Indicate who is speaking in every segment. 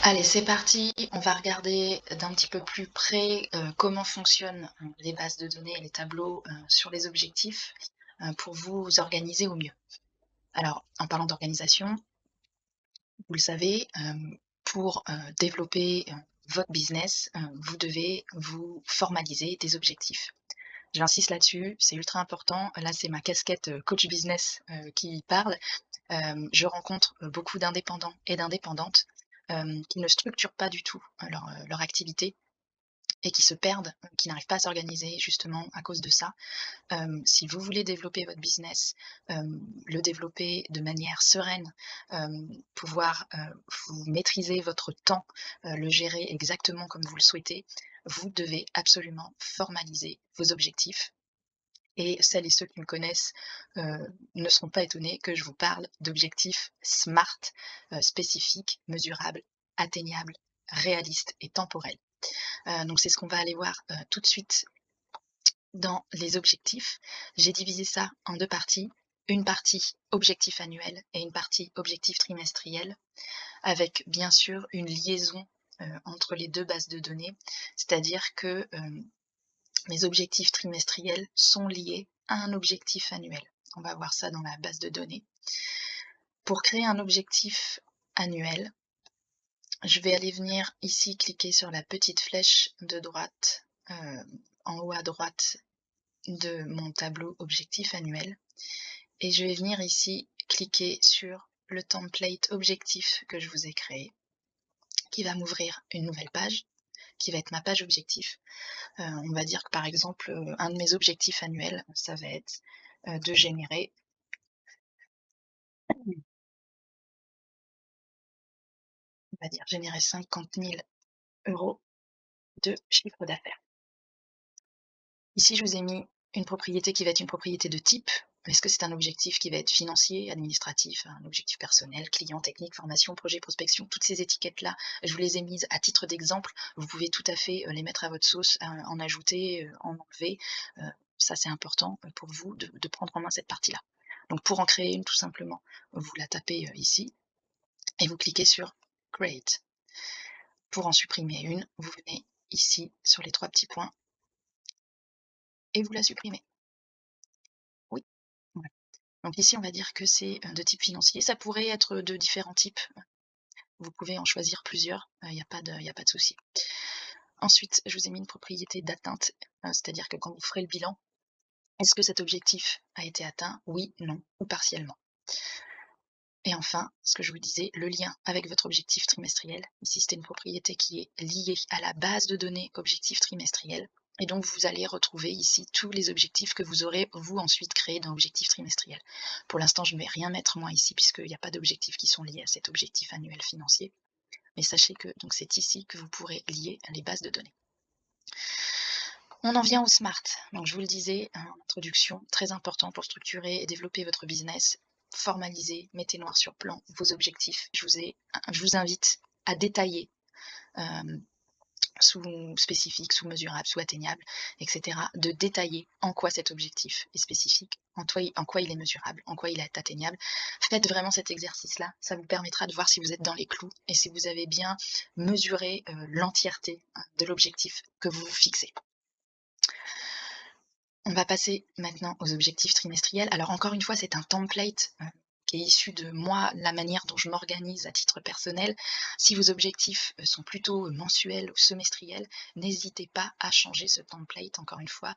Speaker 1: Allez, c'est parti. On va regarder d'un petit peu plus près, comment fonctionnent, les bases de données et les tableaux, sur les objectifs, pour vous organiser au mieux. Alors, en parlant d'organisation, vous le savez, pour, développer, votre business, vous devez vous formaliser des objectifs. J'insiste là-dessus, c'est ultra important. Là, c'est ma casquette, coach business, qui parle. Je rencontre, beaucoup d'indépendants et d'indépendantes, qui ne structurent pas du tout, leur activité et qui se perdent, qui n'arrivent pas à s'organiser justement à cause de ça. Si vous voulez développer votre business, le développer de manière sereine, pouvoir, vous maîtriser votre temps, le gérer exactement comme vous le souhaitez, vous devez absolument formaliser vos objectifs et celles et ceux qui me connaissent, ne seront pas étonnés que je vous parle d'objectifs SMART, spécifiques, mesurables, atteignables, réalistes et temporels. Donc c'est ce qu'on va aller voir, tout de suite dans les objectifs. J'ai divisé ça en 2 parties. Une partie objectif annuel et une partie objectif trimestriel, avec bien sûr une liaison, entre les 2 bases de données. C'est-à-dire que, mes objectifs trimestriels sont liés à un objectif annuel. On va voir ça dans la base de données. Pour créer un objectif annuel, je vais aller venir ici cliquer sur la petite flèche de droite, en haut à droite de mon tableau objectif annuel et je vais venir ici cliquer sur le template objectif que je vous ai créé, qui va m'ouvrir une nouvelle page, qui va être ma page objectif. On va dire que par exemple, un de mes objectifs annuels, ça va être, de générer, on va dire générer 50 000 € de chiffre d'affaires. Ici, je vous ai mis une propriété qui va être une propriété de type. Est-ce que c'est un objectif qui va être financier, administratif, un objectif personnel, client, technique, formation, projet, prospection? Toutes ces étiquettes-là, je vous les ai mises à titre d'exemple. Vous pouvez tout à fait, les mettre à votre sauce, en ajouter, en enlever. Ça, c'est important, pour vous de prendre en main cette partie-là. Donc pour en créer une, tout simplement, vous la tapez, ici et vous cliquez sur Create. Pour en supprimer une, vous venez ici sur les 3 petits points et vous la supprimez. Oui, voilà. Donc ici, on va dire que c'est, de type financier. Ça pourrait être de différents types. Vous pouvez en choisir plusieurs, il y a pas de souci. Ensuite, je vous ai mis une propriété d'atteinte, c'est-à-dire que quand vous ferez le bilan, est-ce que cet objectif a été atteint? Oui, non ou partiellement. Et enfin, ce que je vous disais, le lien avec votre objectif trimestriel. Ici, c'était une propriété qui est liée à la base de données objectif trimestriel. Et donc, vous allez retrouver ici tous les objectifs que vous aurez, vous, ensuite créés dans l'objectif trimestriel. Pour l'instant, je ne vais rien mettre moi ici, puisqu'il n'y a pas d'objectifs qui sont liés à cet objectif annuel financier. Mais sachez que donc c'est ici que vous pourrez lier les bases de données. On en vient au SMART. Donc, je vous le disais en introduction, très important pour structurer et développer votre business. Formalisez, mettez noir sur blanc vos objectifs. Je vous invite à détailler sous spécifique, sous mesurable, sous atteignable, etc. De détailler en quoi cet objectif est spécifique, en quoi il est mesurable, en quoi il est atteignable. Faites vraiment cet exercice-là. Ça vous permettra de voir si vous êtes dans les clous et si vous avez bien mesuré l'entièreté de l'objectif que vous vous fixez. On va passer maintenant aux objectifs trimestriels. Alors encore une fois, c'est un template, qui est issu de moi, la manière dont je m'organise à titre personnel. Si vos objectifs, sont plutôt mensuels ou semestriels, n'hésitez pas à changer ce template. Encore une fois,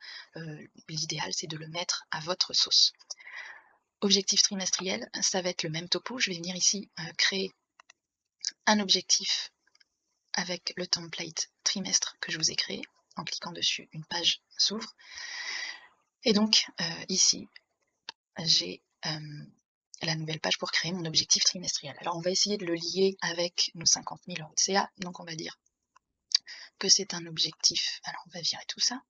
Speaker 1: l'idéal, c'est de le mettre à votre sauce. Objectif trimestriel, ça va être le même topo. Je vais venir ici, créer un objectif avec le template trimestre que je vous ai créé. En cliquant dessus, une page s'ouvre et donc, ici, j'ai, la nouvelle page pour créer mon objectif trimestriel. Alors on va essayer de le lier avec nos 50 000 € de CA. Donc on va dire que c'est un objectif, alors on va virer tout ça.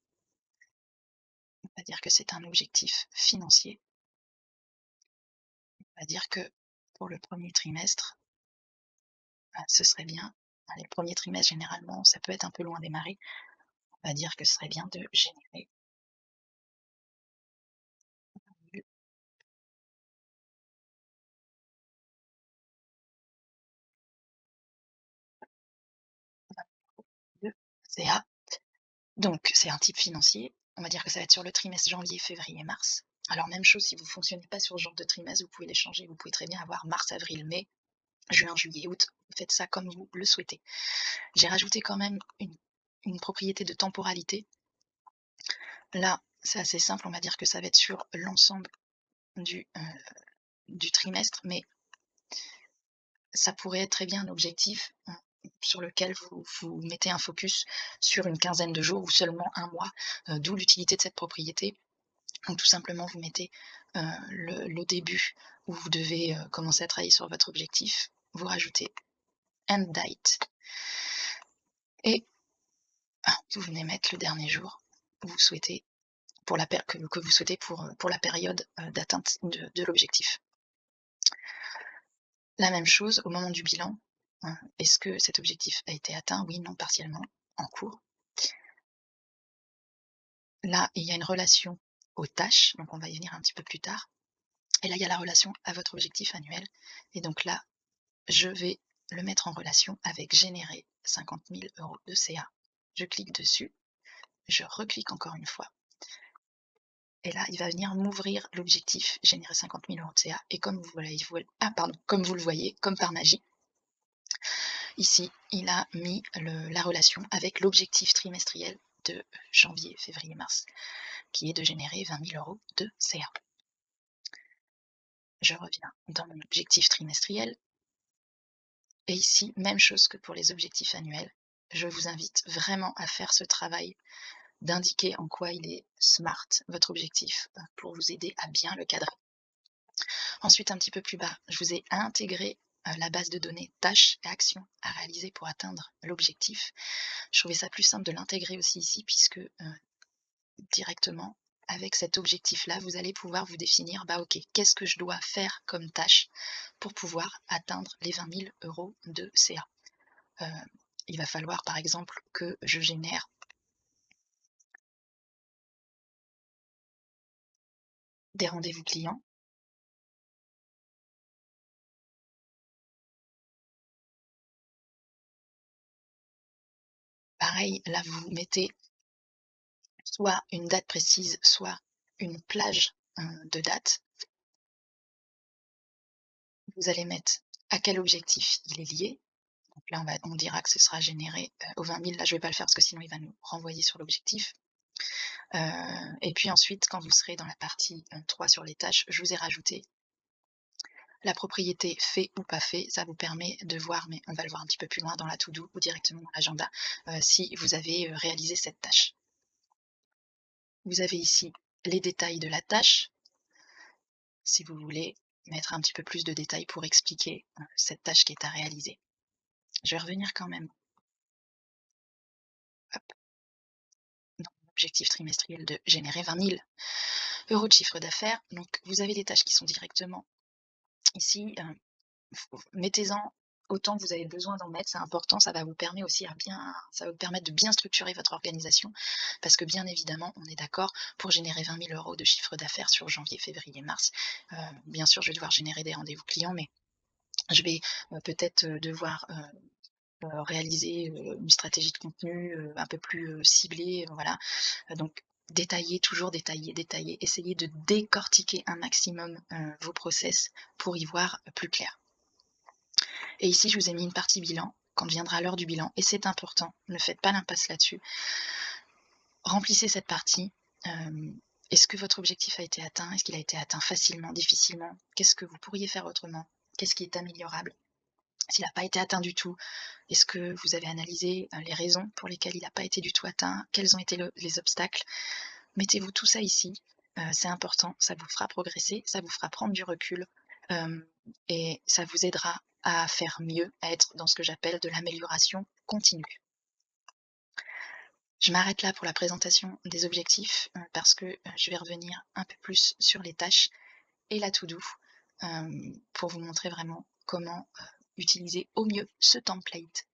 Speaker 1: On va dire que c'est un objectif financier. On va dire que pour le premier trimestre, ce serait bien, allez, le premier trimestre généralement ça peut être un peu long à démarrer. On va dire que ce serait bien de générer CA. Donc c'est un type financier, on va dire que ça va être sur le trimestre janvier, février, mars. Alors même chose, si vous ne fonctionnez pas sur ce genre de trimestre, vous pouvez les changer, vous pouvez très bien avoir mars, avril, mai, juin, juillet, août, vous faites ça comme vous le souhaitez. J'ai rajouté quand même une propriété de temporalité. Là, c'est assez simple, on va dire que ça va être sur l'ensemble du trimestre, mais ça pourrait être très bien un objectif, sur lequel vous mettez un focus sur une quinzaine de jours ou seulement un mois, d'où l'utilité de cette propriété. Donc tout simplement, vous mettez, le début où vous devez, commencer à travailler sur votre objectif, vous rajoutez end date et vous venez mettre le dernier jour où vous souhaitez pour la que vous souhaitez pour la période, d'atteinte de l'objectif. La même chose au moment du bilan, est-ce que cet objectif a été atteint? Oui, non, partiellement, en cours. Là, il y a une relation aux tâches, donc on va y venir un petit peu plus tard. Et là, il y a la relation à votre objectif annuel. Et donc là, je vais le mettre en relation avec générer 50 000 € de CA. Je clique dessus, je reclique encore une fois. Et là, il va venir m'ouvrir l'objectif générer 50 000 € de CA. Et comme vous le voyez, comme par magie, ici, il a mis la relation avec l'objectif trimestriel de janvier, février, mars, qui est de générer 20 000 € de CA. Je reviens dans mon objectif trimestriel. Et ici, même chose que pour les objectifs annuels. Je vous invite vraiment à faire ce travail d'indiquer en quoi il est smart, votre objectif, pour vous aider à bien le cadrer. Ensuite, un petit peu plus bas, je vous ai intégré la base de données tâches et actions à réaliser pour atteindre l'objectif. Je trouvais ça plus simple de l'intégrer aussi ici puisque directement, avec cet objectif-là, vous allez pouvoir vous définir, ok, qu'est-ce que je dois faire comme tâche pour pouvoir atteindre les 20 000 € de CA. Il va falloir par exemple que je génère des rendez-vous clients. Pareil, là vous mettez soit une date précise, soit une plage de date. Vous allez mettre à quel objectif il est lié. Donc là, on dira que ce sera généré aux 20 000. Là, je ne vais pas le faire parce que sinon, il va nous renvoyer sur l'objectif. Et puis ensuite, quand vous serez dans la partie 3 sur les tâches, je vous ai rajouté la propriété fait ou pas fait. Ça vous permet de voir, mais on va le voir un petit peu plus loin dans la to-do ou directement dans l'agenda, si vous avez réalisé cette tâche. Vous avez ici les détails de la tâche, si vous voulez mettre un petit peu plus de détails pour expliquer cette tâche qui est à réaliser. Je vais revenir quand même hop, dans l'objectif trimestriel de générer 20 000 € de chiffre d'affaires. Donc vous avez des tâches qui sont directement ici, mettez-en autant que vous avez besoin d'en mettre, c'est important, ça va vous permettre aussi ça va vous permettre de bien structurer votre organisation, parce que bien évidemment, on est d'accord, pour générer 20 000 € de chiffre d'affaires sur janvier, février, mars, bien sûr, je vais devoir générer des rendez-vous clients, mais je vais peut-être devoir réaliser une stratégie de contenu un peu plus ciblée, voilà. Donc détailler, toujours détailler, détailler, essayez de décortiquer un maximum vos process pour y voir plus clair. Et ici, je vous ai mis une partie bilan, quand viendra l'heure du bilan, et c'est important, ne faites pas l'impasse là-dessus. Remplissez cette partie. Est-ce que votre objectif a été atteint? Est-ce qu'il a été atteint facilement, difficilement? Qu'est-ce que vous pourriez faire autrement? Qu'est-ce qui est améliorable? S'il n'a pas été atteint du tout, est-ce que vous avez analysé les raisons pour lesquelles il n'a pas été du tout atteint? Quels ont été les obstacles? Mettez-vous tout ça ici, c'est important, ça vous fera progresser, ça vous fera prendre du recul, et ça vous aidera à faire mieux, à être dans ce que j'appelle de l'amélioration continue. Je m'arrête là pour la présentation des objectifs, parce que je vais revenir un peu plus sur les tâches et la to-do, pour vous montrer vraiment comment utiliser au mieux ce template